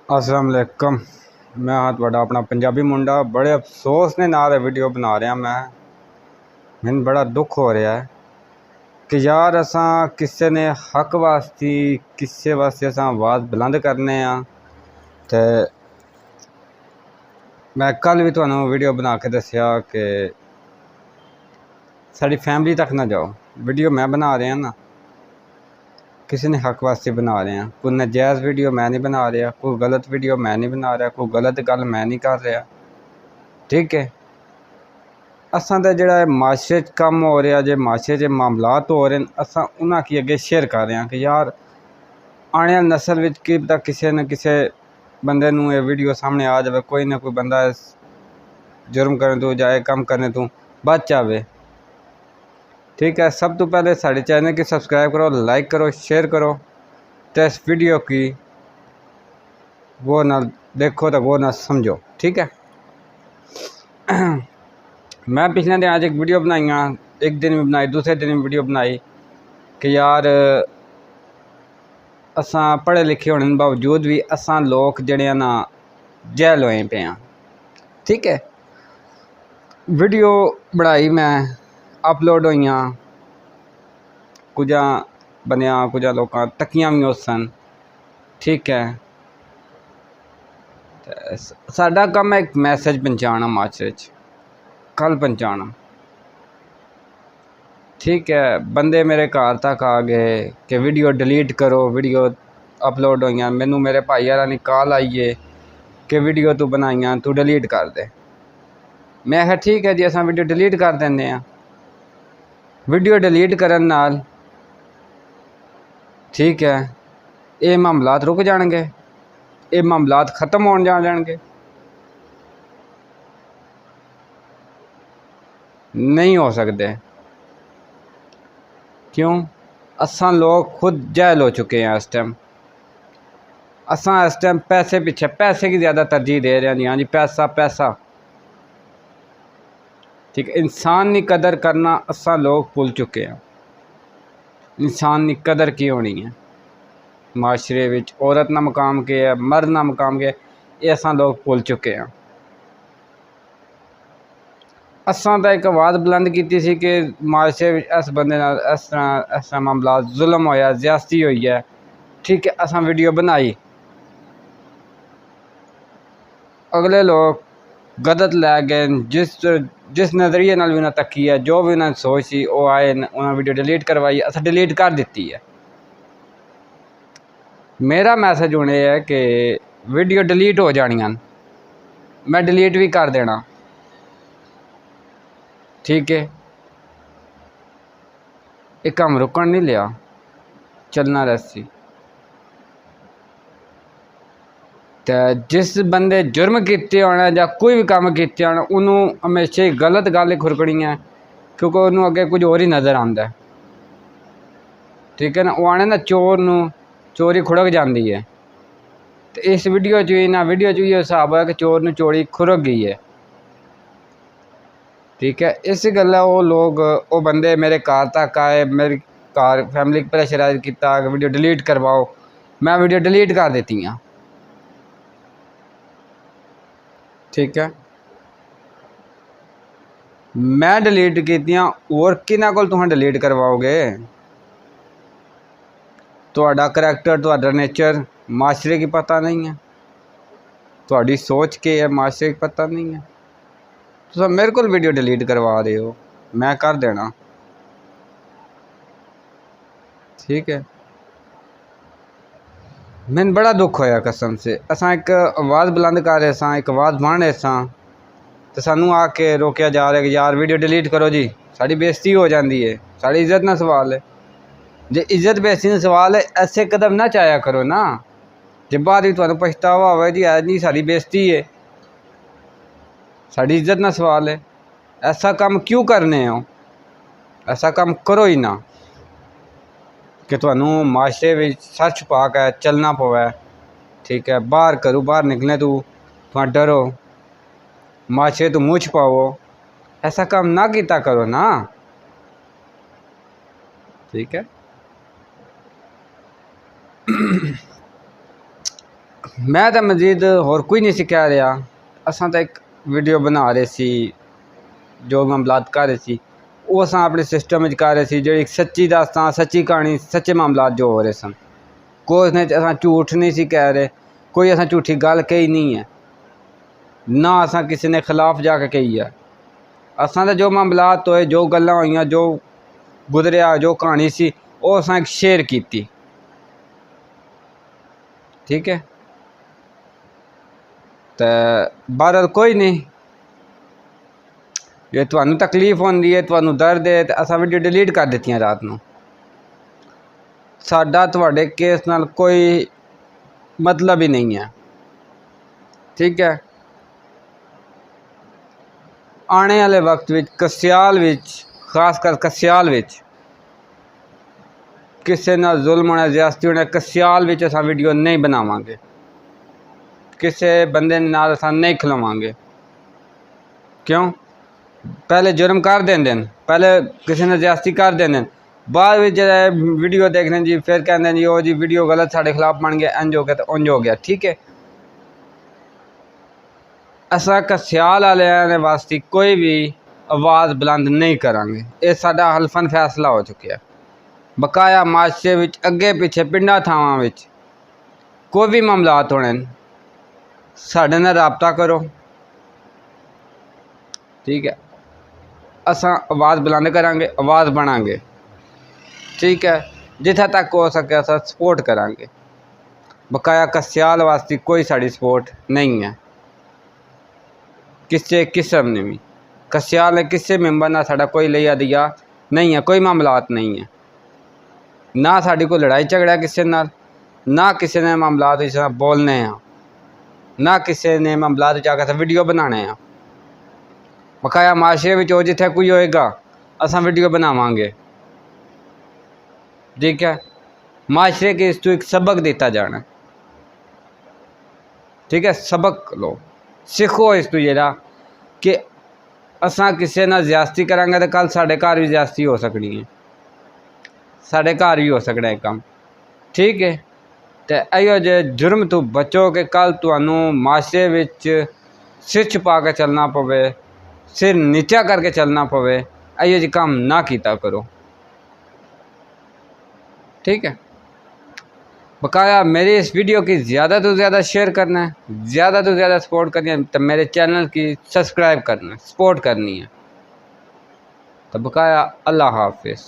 अस्सलाम वालेकुम। मैं हाँ तुहाडा अपना पंजाबी मुंडा बड़े अफसोस ने नाल वीडियो बना रहा। मैनूं बड़ा दुख हो रहा है कि यार असां किसी ने हक वास्ते किसी वास्ते असां आवाज़ बुलंद करने ते मैं कल भी तुहानूं वीडियो बना के दस्सिया कि साडी फैमिली तक ना जाओ। वीडियो मैं बना रहा ना, किसी ने हक वास्ते बना रहे हैं। कोई नजायज़ वीडियो मैं नहीं बना रहा, कोई गलत वीडियो मैं नहीं बना रहा, कोई गलत गल मैं नहीं कर रहा। ठीक है, असां दा जिहड़ा माशरे च कम हो रहा, जो माशरे च मामलात हो रहे हैं, असां उन्हां की अगे शेयर कर रहे हैं कि यार आने वाली नस्ल विच की पता किसी न किसी बंदे नूं ये वीडियो सामने आ जाए, कोई ना कोई बंदा इस जुर्म करने तो जाए कम करने तो बच जाए। ठीक है, सब तो पहले साडे चैनल की सब्सक्राइब करो, लाइक करो, शेयर करो, तो इस वीडियो की वो ना देखो तो वो ना समझो। ठीक है, मैं पिछले दिन आज एक वीडियो बनाई, एक दिन भी बनाई, दूसरे दिन भी वीडियो बनाई कि यार असां पढ़े लिखे होने बावजूद भी असां लोग जड़े ना जैल होए पे हैं। ठीक है, वीडियो बनाई मैं, अपलोड हुई, कुछ बनिया कुछ लोग तकियां भी उस सन। ठीक है, साडा काम है एक मैसेज पहुँचाना माशरे च, कल पहुँचाना। ठीक है, बंदे मेरे घर तक आ गए कि वीडियो डिलीट करो, वीडियो अपलोड हुई। मैनू मेरे भाई यार ने कॉल आई है कि वीडियो तू बनाई तू डिलीट कर दे। मैं आखिया ठीक है जी, असां वीडियो डिलीट कर देंगे। वीडियो डिलीट करन नाल ठीक है, ये मामलात रुक जाएंगे, ये मामलात ख़त्म हो जाएंगे? नहीं हो सकते। क्यों? असां लोग खुद जहल हो चुके हैं इस टाइम। असां इस टाइम पैसे पीछे, पैसे की ज़्यादा तरजीह दे रहे हैं जी। हाँ जी, पैसा पैसा। ठीक है, इंसान की कदर करना असां लोग भुल चुके हैं। इंसान की कदर की होनी है माशरे विच, औरत ना मकाम के है, मर्द ना मकाम के है, ये असां लोग भुल चुके हैं। असां तो एक आवाज़ बुलंद की सी कि माशरे विच इस बंदे नाल इस तरह मामला जुल्म होया, ज़्यादती हुई है। ठीक है, असां वीडियो बनाई, अगले लोग गलत लै गए। जिस नज़रिए नाल भी उन्हें तकी है, जो भी उन्हें सोच सी वो आए, उन्हें वीडियो डिलीट करवाई, असां डिलीट कर दी है। मेरा मैसेज हूँ यह है कि वीडियो डिलीट हो जानियां, मैं डिलीट भी कर देना। ठीक है, एक काम रुकन नहीं लिया, चलना रसी। तो जिस बंदे जुर्म किए होने या कोई भी काम किए होने, उन्होंने हमेशा ही गलत गल खुरकनी है, क्योंकि उन्होंने अगे कुछ और ही नज़र आता है। ठीक है ना, वो आने ना चोर नूं चोरी खुड़क जाती है। तो इस वीडियो ना वीडियो च हिसाब है कि चोर नूं चोरी खुरक गई है। ठीक है, इस गल्ला वो लोग वो बंदे मेरे घर तक आए, मेरी घर फैमिली प्रेशराइज किया कि वीडियो डिलीट करवाओ। मैं वीडियो डिलीट कर देती हैं। ठीक है, मैं डिलीट कीतियां, और किन्हां कोल तुहां डिलीट करवाओगे? तुहाडा करैक्टर, तुहाडा नेचर माशरे की पता नहीं है, तुहाडी सोच के है माशरे की पता नहीं है। तुम मेरे को वीडियो डिलीट करवा रहे हो, मैं कर देना। ठीक है, मैंने बड़ा दुख होया कसम से। असां एक आवाज़ बुलंद कर रहे सां, एक आवाज़ बन रहे सां, तो सानू आके रोकया जा रहा है कि यार वीडियो डिलीट करो जी, साड़ी बेइज्जती हो जाती है, साड़ी इज्जत ना सवाल है। जे इज्जत बेइज्जती का सवाल है, ऐसे कदम ना चाया करो ना, जे बाद ही तुहानू पछतावा हो जी है जी साड़ी बेइज्जती है, साड़ी इज्जत ना सवाल है। ऐसा काम क्यों करने हो? ऐसा काम करो ही ना कि तुहानू माशरे में सर छुपा के चलना पवे। ठीक है, बाहर करो, बाहर निकलने तो तुम डरो, माशरे तो मुँह छुपाओ। ऐसा काम ना किया करो ना। ठीक है, मैं तो मजीद होर कोई नहीं सी कह रहा। असां तो एक वीडियो बना रहे सी जो मामलात कर रहे सी वो असां अपने सिस्टम में कर रहे सी जो एक सच्ची दास्तान सच्ची कहानी सच्चे मामलात जो हो रहे सन। कोई उसने असां झूठ नहीं सी कह रहे, कोई असां झूठी गल कही नहीं है, ना असां किसी ने खिलाफ जाके कही है। असां तो जो मामलात होए जो गल्लां होइयां जो गुजरिया जो कहानी सी वो असां शेयर की। ठीक है तो बहरहाल कोई नहीं, जे तुहानू तकलीफ होंदी है तुहानू दर्द है तो असां वीडियो डिलीट कर दित्तियां रात नूं। साडा तुहाडे केस नाल कोई मतलब ही नहीं है। ठीक है आने वाले वक्त विच कस्याल विच खासकर कस्याल विच किसी नाल जुल्म होना ज्यादती होना कस्याल विच असां वीडियो नहीं बनावांगे, किसी बंदे नाल असां नहीं खिलवांगे। क्यों पहले जुर्म कर देंदे न, पहले किसी ने ज्यादती कर देंदे न, बाद में जो वीडियो देखने जी फिर कहते जी ओ जी वीडियो गलत साढ़े खिलाफ बन गया इंज हो गया तो उंज हो गया। ठीक है असा कस्याल वाले वास्ते कोई भी आवाज़ बुलंद नहीं करांगे, ये साडा हल्फन फैसला हो चुका है। बकाया माशरे विच अगे पिछे पिंडा थावां विच कोई भी मामलात होने साडे नाल राबता करो। ठीक है असा आवाज़ बुलंद करांगे आवाज़ बनांगे। ठीक है जिथे तक हो सके असा सपोर्ट करांगे। बकाया कस्याल वास्ते कोई साड़ी सपोर्ट नहीं है किसी किस्म ने भी। कस्याल ने किसी मैंबर ना साडा कोई लिया दिया नहीं है, कोई मामलात नहीं है, ना साड़ी कोई लड़ाई झगड़ा किसी नाल, ना किसी ने मामलात बोलने हैं, ना किसी ने मामलात जाकर वीडियो बनाने हैं। बकाया माशरे में जो जिथे कोई होएगा असा वीडियो बनावांगे। ठीक है माशरे के इस तो एक सबक दिता जाना। ठीक है सबक लो सीखो इस तो जरा कि असा किसी ना ज्यादती करांगे तो कल साढ़े घर भी ज्यादती हो सकनी है, साढ़े घर भी हो सकना है काम। ठीक है तो इहो जे जुर्म तो बचो कि कल तुहानू माशरे विच सिर छुपा के चलना पवे, सिर नीचा करके चलना पवे, इहो जी काम ना किया करो। ठीक है बकाया मेरी इस वीडियो की ज़्यादा तो ज़्यादा शेयर करना है, ज़्यादा तो ज़्यादा सपोर्ट करनी है, तो मेरे चैनल की सब्सक्राइब करना है, सपोर्ट करनी है। तो बकाया अल्लाह हाफिज़।